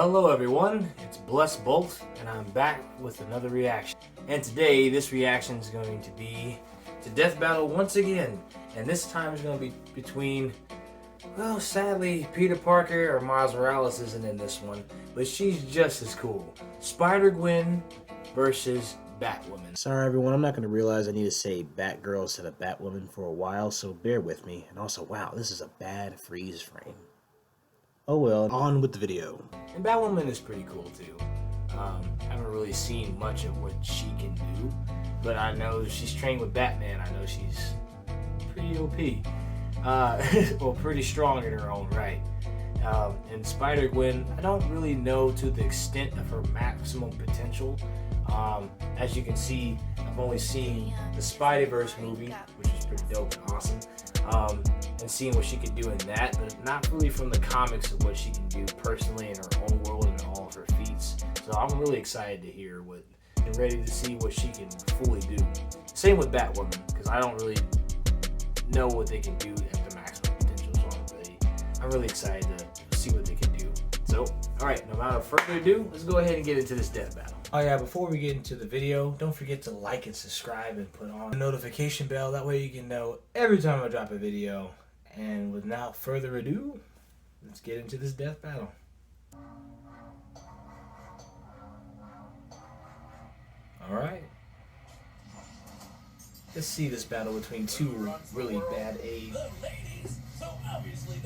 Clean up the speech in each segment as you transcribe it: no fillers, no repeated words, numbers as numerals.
Hello everyone, it's Bless Bolt, and I'm back with another reaction. And today, this reaction is going to be to Death Battle once again. And this time it's going to be between, well, sadly, Peter Parker or Miles Morales isn't in this one, but she's just as cool. Spider-Gwen versus Batwoman. Sorry everyone, I'm not going to realize I need to say Batgirl instead of Batwoman for a while, so bear with me. And also, wow, this is a bad freeze frame. Oh well, on with the video. And Batwoman is pretty cool too. Haven't really seen much of what she can do, but I know she's trained with Batman. I know she's pretty OP. Well, pretty strong in her own right. And Spider-Gwen, I don't really know to the extent of her maximum potential. As you can see, I've only seen the Spider-Verse movie, which is pretty dope and awesome, and seeing what she can do in that, but not really from the comics of what she can do personally in her own world and all of her feats. So I'm really excited to hear what, and ready to see what she can fully do. Same with Batwoman, because I don't really know what they can do at the maximum potential, so I'm really excited to see what they can do. So, alright, no matter further ado, let's go ahead and get into this death battle. Oh yeah, before we get into the video, don't forget to like and subscribe and put on the notification bell. That way you can know every time I drop a video. And without further ado, let's get into this death battle. Alright. Let's see this battle between two really bad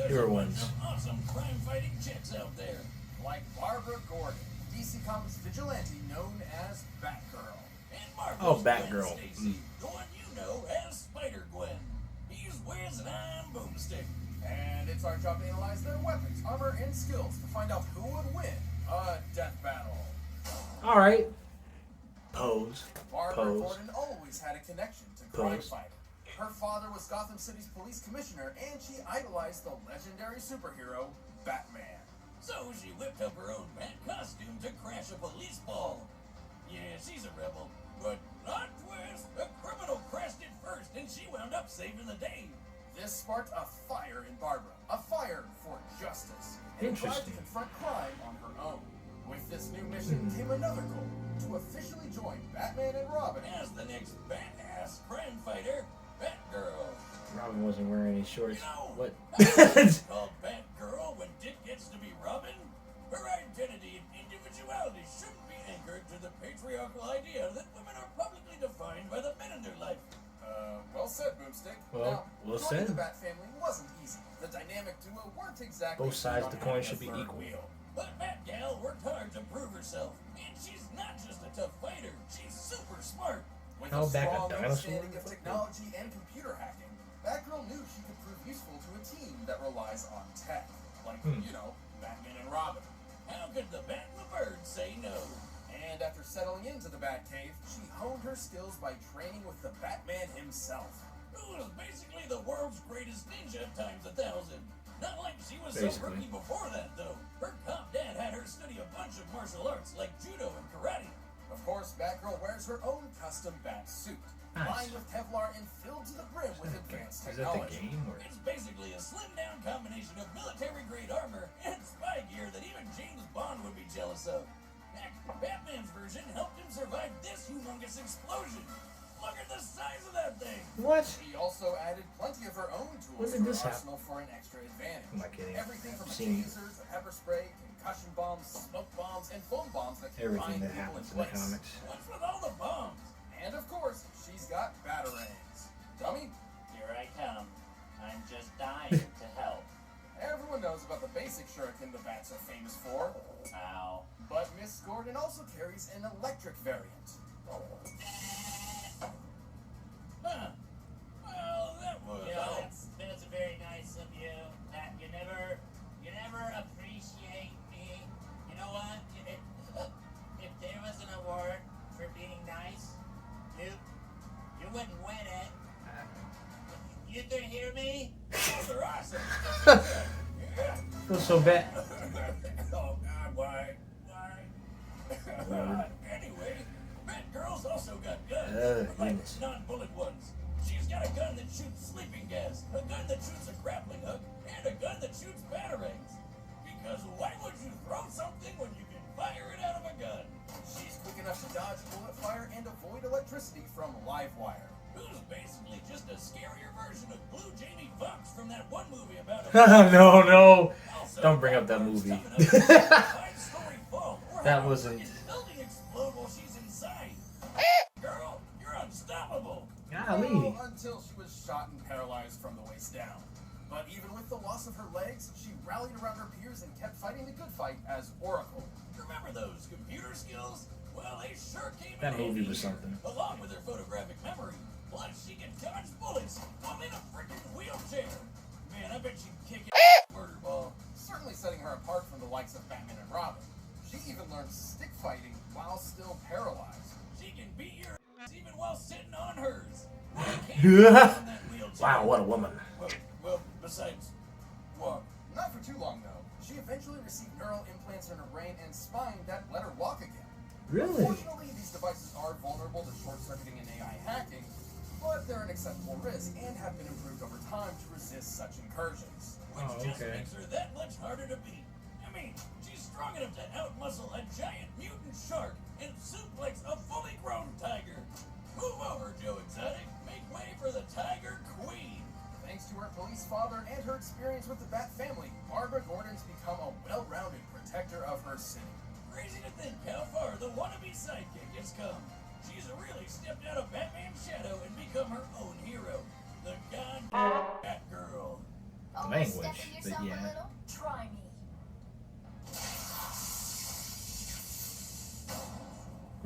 heroines. Awesome crime-fighting chicks out there, like Barbara Gordon, DC Comics vigilante known as Batgirl, and Marvel's Batgirl. Stacy, the one you know as Spider-Gwen. He's Wiz and I'm Boomstick, and it's our job to analyze their weapons, armor, and skills to find out who would win a death battle. All right. Pose. Barbara Gordon always had a connection to crime fighting. Her father was Gotham City's police commissioner, and she idolized the legendary superhero Batman. So she whipped up her own bat costume to crash a police ball. Yeah, she's a rebel, but not twist. A criminal crashed it first, and she wound up saving the day. This sparked a fire in Barbara, a fire for justice, and tried to confront crime on her own. With this new mission came another goal, to officially join Batman and Robin as the next badass crime fighter, Batgirl. Robin wasn't wearing any shorts. You know, what? It's called Batgirl when Dick gets to be Robin. Her identity and individuality shouldn't be anchored to the patriarchal idea that women are publicly defined by the men in their life. Well said, Boomstick. Well joining said. the Bat family wasn't easy. The dynamic duo weren't exactly Both sides of the coin should be equal. But Batgirl worked hard to prove herself, and she's not just a tough fighter, she's super smart. With a strong understanding of technology and computer hacking, Batgirl knew she could prove useful to a team that relies on tech. Like, you know, Batman and Robin. How could the Bat and the Bird say no? And after settling into the Batcave, she honed her skills by training with the Batman himself. Who was basically the world's greatest ninja times 1,000. Not like she was so rookie before that, though. Her cop dad had her study a bunch of martial arts like judo and karate. Of course, Batgirl wears her own custom bat suit, lined with Kevlar and filled to the brim with advanced technology. It's basically a slimmed-down combination of military-grade armor and spy gear that even James Bond would be jealous of. Heck, Batman's version helped him survive this humongous explosion. Look at the size of that thing! What? She also added plenty of her own tools to her arsenal for an extra advantage. Am I kidding? Everything from tasers, a pepper spray, concussion bombs, smoke bombs, and foam bombs that can bind people in place. What's with all the bombs? And of course, she's got batarangs. Dummy? Here I come. I'm just dying to help. Everyone knows about the basic shuriken the bats are famous for. Ow. But Miss Gordon also carries an electric variant. Huh. Well, that was... You know, that's very nice of you. That you never appreciate me. You know what? If there was an award for being nice, you wouldn't win it. You can hear me? Oh, they're awesome. Feels so bad. Oh, God, why? Anyway, Batgirl's also got guns, like non-bullet ones. She's got a gun that shoots sleeping gas, a gun that shoots a grappling hook, and a gun that shoots batarangs. Because why would you throw something when Jamie Foxx from that one movie about No. Also, Don't bring up that movie. coming up with a five-story fall. Or That have a wasn't- freaking building explode while she's inside. Girl, you're unstoppable. Golly. Well, until she was shot and paralyzed from the waist down. But even with the loss of her legs, she rallied around her peers and kept fighting the good fight as Oracle. Remember those computer skills? Well, they sure came That in movie handy was here, something. along with her photographic memory. Plus, she can dodge bullets while in a freaking wheelchair. Man, I bet she'd kick it murder ball. Certainly setting her apart from the likes of Batman and Robin. She even learned stick fighting while still paralyzed. She can beat your ass even while sitting on hers. Well, you can't sit on that wheelchair. Wow, what a woman. Well, besides, walk. Not for too long, though. She eventually received neural implants in her brain and spine that let her walk again. Really? Fortunately, these devices are vulnerable to short-circuiting and AI hacking, but they're an acceptable risk and have been improved over time to resist such incursions. Which just okay. makes her that much harder to beat. I mean, she's strong enough to outmuscle a giant mutant shark and suplex a fully grown tiger. Move over, Joe Exotic. Make way for the Tiger Queen. Thanks to her police father and her experience with the Bat family, Barbara Gordon's become a well-rounded protector of her city. Crazy to think how far the wannabe sidekick has come. She's really stepped out of Batman's shadow and become her own hero. The goddamn Batgirl. Language, Stepping but yourself yeah. a little? Try me.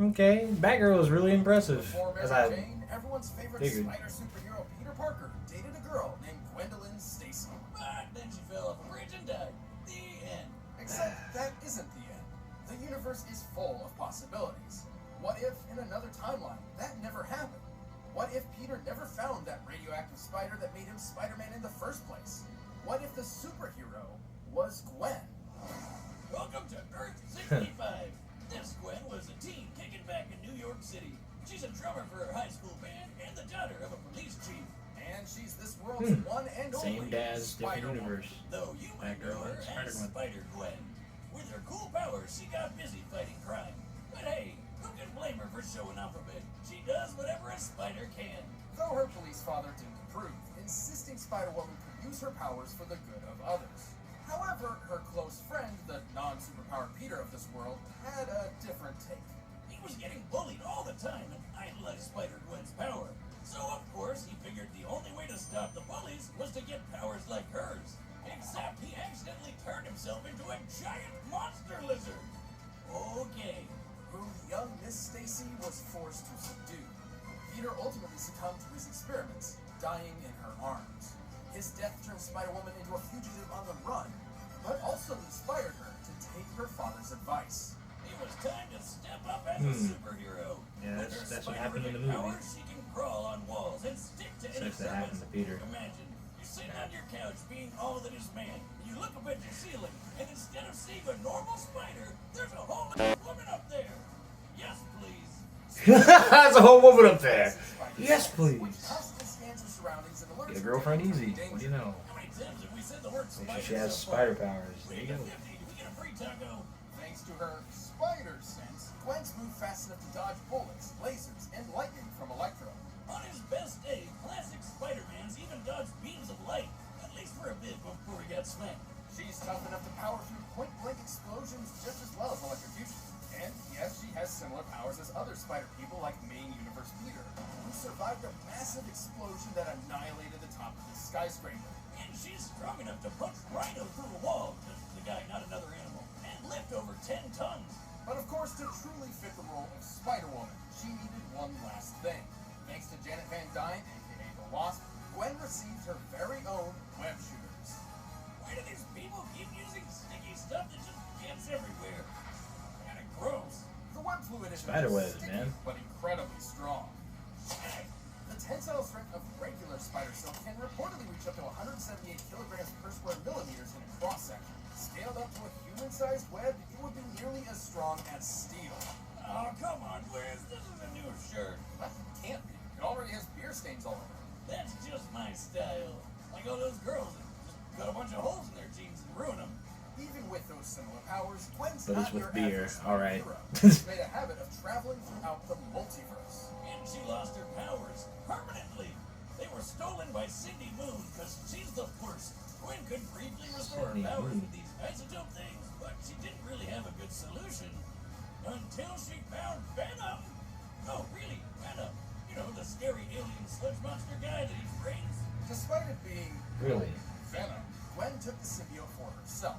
Okay, Batgirl is really impressive. Before As Mary I Jane, everyone's favorite figured. spider superhero Peter Parker dated a girl named Gwendolyn Stacy. But then she fell off a bridge and died. The end. Except that isn't the end. The universe is full of possibilities. What if, in another timeline, that never happened? What if Peter never found that radioactive spider that made him Spider-Man in the first place? What if the superhero was Gwen? Welcome to Earth 65. This Gwen was a teen kicking back in New York City. She's a drummer for her high school band and the daughter of a police chief. And she's this world's one and only same dad's different Spider-Woman. universe. Though you might know Batgirl her and as Spider-Gwen. Spider-Gwen. With her cool powers, she got busy fighting crime. But hey, who can blame her for showing off a bit? She does whatever a spider can. Though her police father didn't approve, insisting Spider-Woman could use her powers for the good of others. However, her close friend, the non-superpowered Peter of this world, had a different take. He was getting bullied all the time and idolized Spider-Gwen's power. So, of course, he figured the only way to stop the bullies was to get powers like hers. Except he accidentally turned himself into a giant monster lizard. Okay. Whom young Miss Stacy was forced to subdue. Peter ultimately succumbed to his experiments, dying in her arms. His death turned Spider-Woman into a fugitive on the run, but also inspired her to take her father's advice. It was time to step up as a superhero. Yeah, With her that's what happened in the spider-like movie. powers, she can crawl on walls and stick to any Except that happened surface. to Peter. Imagine, you're sitting on your couch being all that is man. You look up at your ceiling, and instead of seeing a normal spider, there's a whole little woman up there. Yes, please. There's a whole woman up there. Yes, Which please. constantly scans her surroundings and alerts Get a her girlfriend to easy. danger. What do you know? How many times have we said the word Make spider sure she has so far? spider powers. There you Wait, go. 50. Do we get a free taco? Thanks to her spider sense, Gwen's moved fast enough to dodge bullets, lasers, and lightning from Electro. On his best day, classic Spider-Man's even dodged beams of light, at least for a bit before he got smacked. She's tough enough to power through point-blank explosions just as well as electrocution. And yes, she has similar powers as other spider people like main universe Peter, who survived a massive explosion that annihilated the top of the skyscraper. And she's strong enough to punch Rhino through a wall, the guy, not another animal, and lift over 10 tons. But of course, to truly fit the role of Spider-Woman, she needed one last thing. Thanks to Janet Van Dyne, aka the Wasp, Gwen received her very own web shooters. Why do these people keep using sticky stuff that just gets everywhere? Kinda gross. The web fluid is Spiderwebs, sticky, man. but incredibly strong. The tensile strength of regular spider silk can reportedly reach up to 178 kilograms per square millimeters in a cross-section. Scaled up to a human-sized web, it would be nearly as strong as steel. Oh, come on, Liz, this is a new shirt. But it can't be. It already has beer stains all over it. That's just my style. Like all those girls that just cut a bunch of holes in their jeans and ruin them. Even with those similar powers, Gwen's But it's not with your beer. average spider All right. hero. She's made a habit of traveling throughout the multiverse. And she lost her powers permanently. They were stolen by Cindy Moon because she's the worst. Gwen could briefly restore her powers with these isotope things, but she didn't really have a good solution until she found Venom. Oh, really, Venom? You know, the scary alien sludge monster guy that eats brains? Despite it being Really? Venom, Gwen took the symbiote for herself,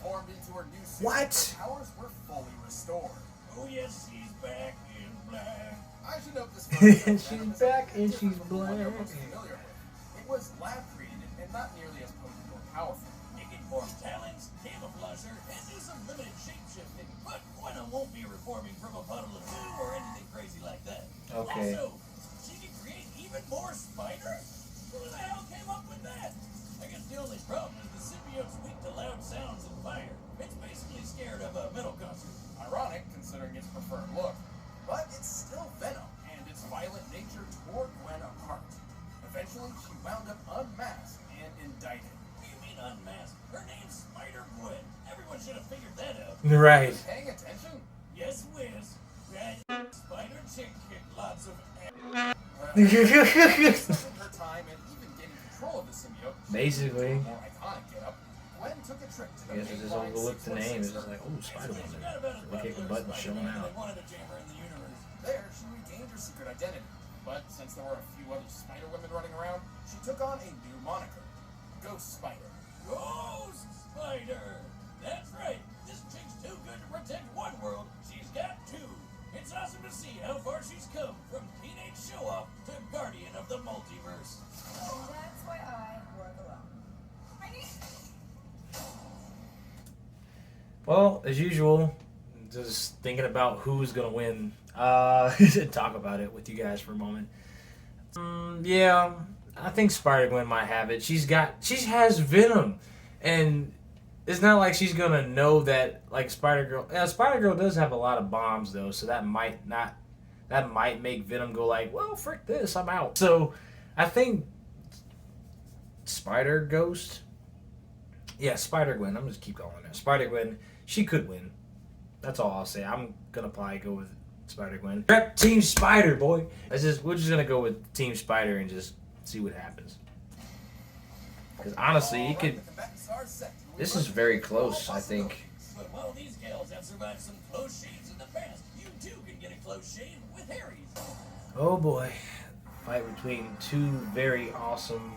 formed into her new suit. What? Her powers were fully restored. Oh, yes, she's back in black. I should note this version of She's Venom is back and different she's from the one you're black. most familiar with. It was lab created and not nearly as potent or powerful. It can form talons, camouflage her, and do some limited shape-shifting. But Gwen won't be reforming from a puddle of goo or anything crazy like that. Okay. Also, she can create even more spiders? Who the hell came up with that? I guess the only problem is the symbiote's weak to loud sounds and fire. It's basically scared of a metal concert. Ironic, considering its preferred look. But it's still Venom, and its violent nature tore Gwen apart. Eventually, she wound up unmasked and indicted. What do you mean unmasked? Her name's Spider-Gwen. Everyone should have figured that out. Right. Paying attention? Yes, Wiz. That spider chick kicked lots of Taking her time and even getting control of the symbiote. Basically. More iconic getup. Gwen took a trip to the I guess it's just mainline overlooked the name. It's 616 just like, oh, Spider-Man. Forgot about his Look at the popular button showing Spider-Man out. that wanted to jam her in the universe. There, she regained her secret identity. But since there were a few other Spider-Women running around, she took on a new moniker. Ghost Spider. Ghost Spider! That's right. This chick's too good to protect one world. She's got two. It's awesome to see how far she's come from teenage show-off to guardian of the multiverse. That's why I work alone. I need. Well, as usual, just thinking about who's gonna win. Talk about it with you guys for a moment. Yeah, I think Spider-Gwen might have it. She has Venom, and it's not like she's gonna know that like Spider-Girl. Yeah, Spider-Girl does have a lot of bombs though, so that might make Venom go like, well, frick this, I'm out. So I think Spider-Ghost. Yeah, Spider-Gwen. I'm just keep going there. Spider-Gwen. She could win. That's all I'll say. I'm gonna probably go with Spider-Gwen. Rep Team Spider, boy. We're just gonna go with Team Spider and just see what happens. Because honestly, it could. This is very close, I think. But while these gals have survived some close shaves in the past, you too can get a close shave with Harry's. Oh boy. Fight between two very awesome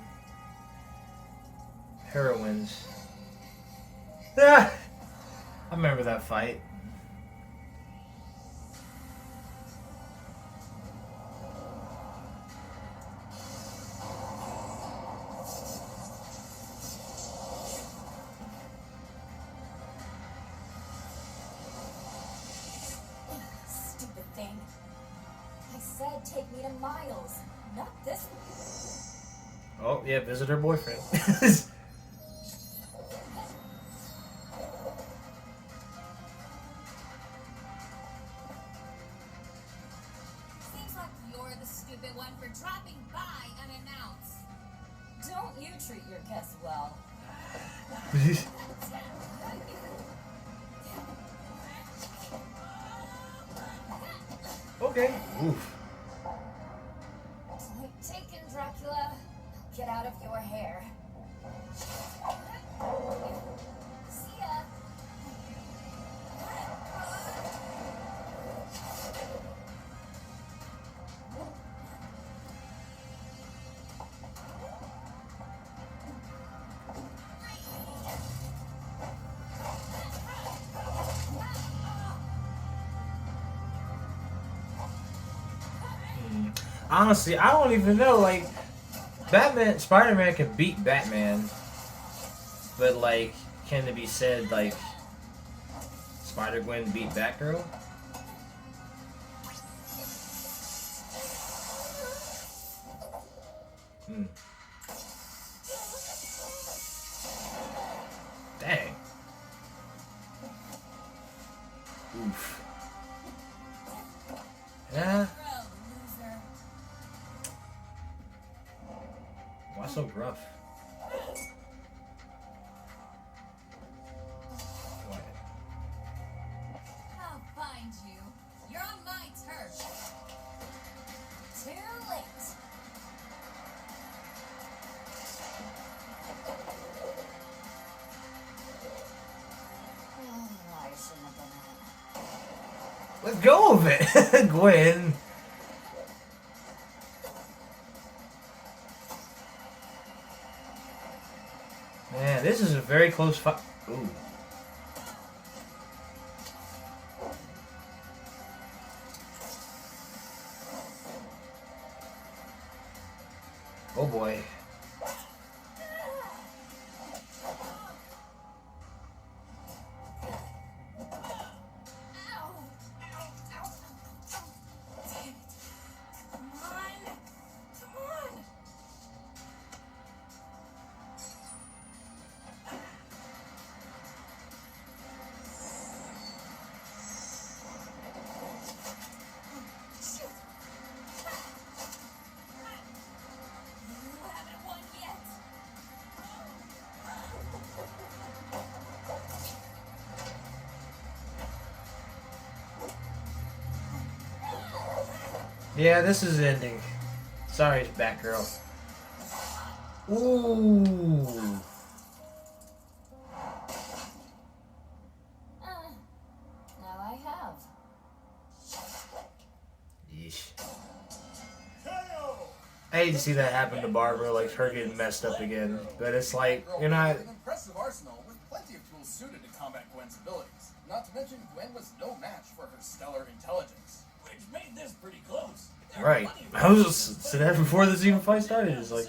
heroines. Ah! I remember that fight. Stupid thing. I said take me to Miles, not this. Oh, yeah, visit her boyfriend. Seems like you're the stupid one for dropping by unannounced. Don't you treat your guests well? Okay. Oof. Point taken, Dracula. Get out of your hair. See ya. Honestly, I don't even know. Like, Spider-Man can beat Batman, but like, can it be said like Spider-Gwen beat Batgirl? Dang. Oof. Yeah. Why so gruff? What? I'll find you. You're on my turf. Too late. Let go of it, Gwen. Man, this is a very close fight. Ooh. Oh boy. Yeah, this is ending. Sorry, Batgirl. Ooh. Now I have. Yeesh. I hate to see that happen to Barbara, like her getting messed up again. But it's like, you're not. An impressive arsenal with plenty of tools suited to combat Gwen's abilities. Not to mention, Gwen was no match for her stellar intelligence. Which made this pretty close. Right. I was just saying that before this even fight started. It's like.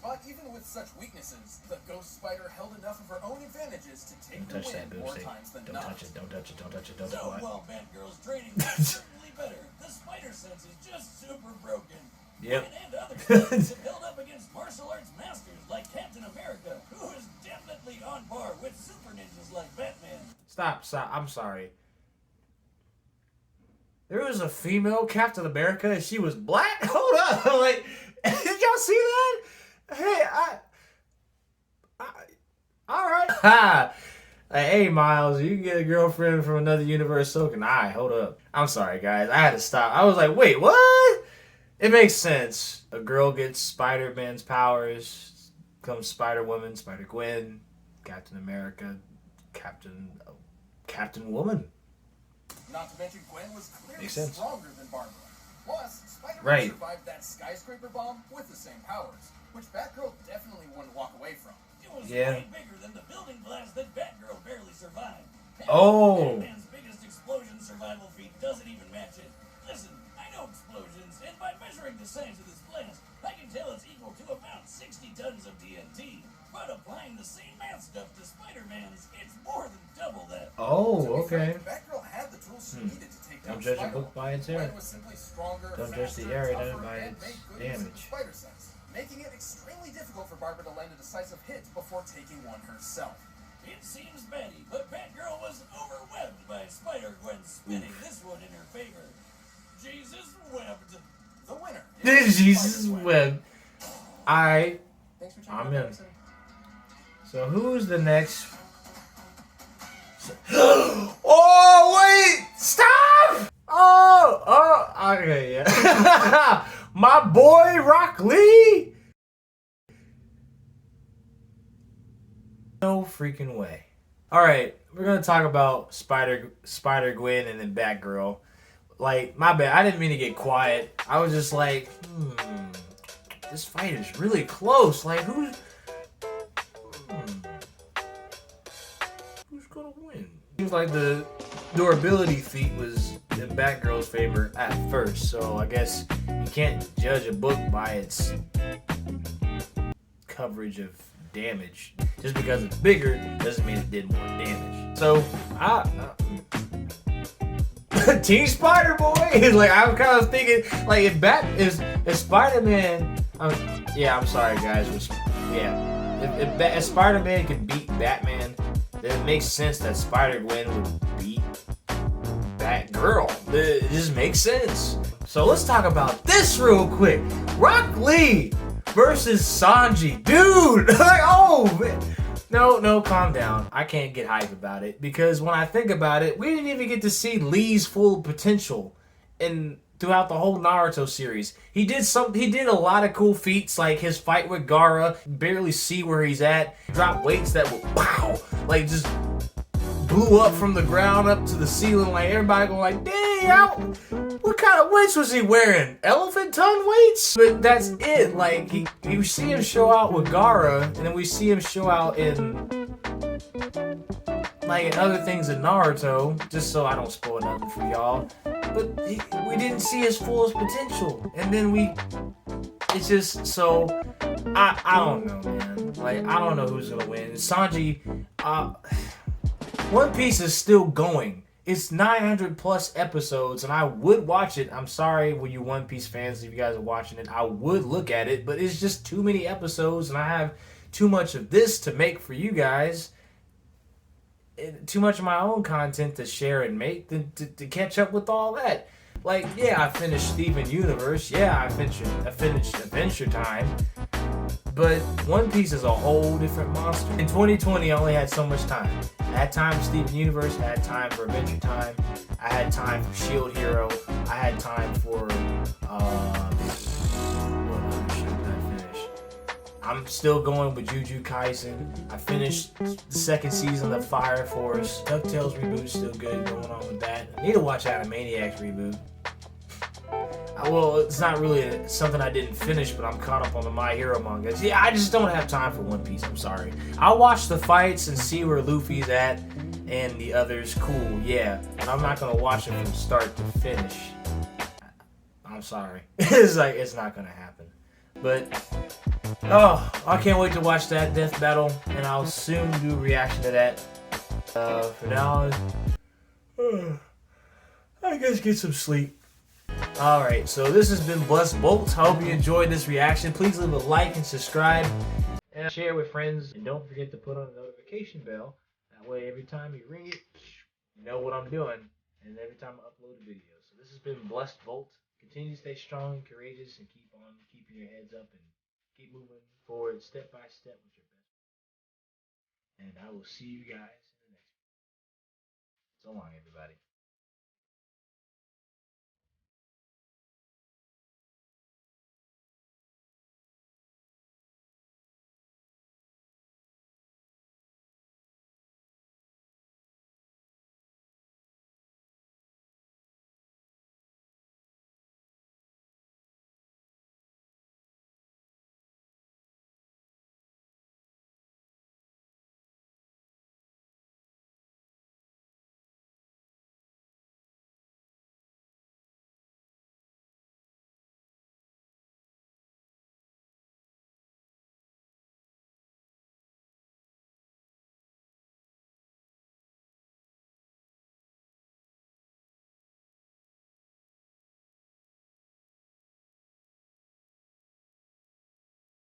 But even with such weaknesses, the Ghost Spider held enough of her own advantages to take the win more times than Don't not. touch it, don't touch it, don't touch it, don't So touch it. while Batgirl's training was certainly better, the spider sense is just super broken. Yep. And other players have held up against martial arts masters like Captain America, who is definitely on par with super ninjas like Batman. Stop, I'm sorry. There was a female Captain America and she was black? Hold up! Like, did y'all see that? Hey, alright. Ha! Like, hey, Miles, you can get a girlfriend from another universe, so can I. Hold up. I'm sorry, guys. I had to stop. I was like, wait, what? It makes sense. A girl gets Spider-Man's powers, becomes Spider-Woman, Spider-Gwen, Captain America, Captain Woman. Not to mention, Gwen was clearly Makes sense. stronger than Barbara. Plus, Spider-Man Right. survived that skyscraper bomb with the same powers, which Batgirl definitely wouldn't walk away from. It was Yeah. way bigger than the building blast that Batgirl barely survived. Hell, Oh. Batman's biggest explosion survival feat doesn't even match it. Listen, I know explosions, and by measuring the size of this blast, I can tell it's equal to about 60 tons of TNT. But applying the same math stuff to Spider-Man's, it's more than double that. Oh, To be okay. frank, Batgirl had the tools she needed to take down Don't judge a Spider-Man. book by its Gwen area. was simply stronger, Don't judge the faster, area tougher, by and its made good use of the damage. spider sense, making it extremely difficult for Barbara to land a decisive hit before taking one herself. It seems Betty, but Batgirl was overwhelmed by Spider-Gwen spinning this one in her favor. Jesus webbed. The winner This is Jesus Spider-Gwen. Web. Thanks for checking out I'm the in. episode. So who's the next? Oh wait! Stop! Oh, okay, yeah. My boy Rock Lee. No freaking way. All right, we're gonna talk about Spider-Gwen and then Batgirl. Like, my bad. I didn't mean to get quiet. I was just like, this fight is really close. Like, who's gonna win? Seems like the durability feat was in Batgirl's favor at first, so I guess you can't judge a book by its coverage of damage. Just because it's bigger doesn't mean it did more damage. So Team Spider Boy. Like, I was kind of thinking, like, if Spider-Man, yeah, I'm sorry guys, if Spider-Man could beat Batman, then it makes sense that Spider-Gwen would beat Batgirl. It just makes sense. So let's talk about this real quick. Rock Lee versus Sanji. Dude, like, oh, man. No, calm down. I can't get hype about it because when I think about it, we didn't even get to see Lee's full potential throughout the whole Naruto series. He did a lot of cool feats, like his fight with Gaara, barely see where he's at, drop weights that will pow, like just blew up from the ground up to the ceiling. Like everybody going like, dang, what kind of weights was he wearing? Elephant tongue weights? But that's it. Like you see him show out with Gaara, and then we see him show out in other things in Naruto. Just so I don't spoil nothing for y'all. But we didn't see his fullest potential, and then it's just so I don't know, man. Like I don't know who's gonna win. Sanji, One Piece is still going. It's 900 plus episodes, and I would watch it. I'm sorry, when you One Piece fans, if you guys are watching it, I would look at it, but it's just too many episodes, and I have too much of this to make for you guys. Too much of my own content to share and make to catch up with all that. Like, yeah, I finished Steven Universe. Yeah, I finished Adventure Time. But One Piece is a whole different monster. In 2020, I only had so much time. I had time for Steven Universe. I had time for Adventure Time. I had time for Shield Hero. I had time for what other show did I finish? I'm still going with Jujutsu Kaisen. I finished the second season of Fire Force. DuckTales reboot is still good, going on with that. I need to watch Animaniacs reboot. Well, it's not really something I didn't finish, but I'm caught up on the My Hero mangas. Yeah, I just don't have time for One Piece. I'm sorry. I'll watch the fights and see where Luffy's at and the others. Cool, yeah. But I'm not going to watch it from start to finish. I'm sorry. It's not going to happen. But, I can't wait to watch that Death Battle, and I'll soon do a reaction to that. For now, I guess get some sleep. Alright, so this has been Blessed Bolts. I hope you enjoyed this reaction. Please leave a like and subscribe. And share with friends. And don't forget to put on the notification bell. That way every time you ring it, you know what I'm doing. And every time I upload a video. So this has been Blessed Bolts. Continue to stay strong and courageous and keep on keeping your heads up and keep moving forward step by step with your best. And I will see you guys in the next video. So long, everybody.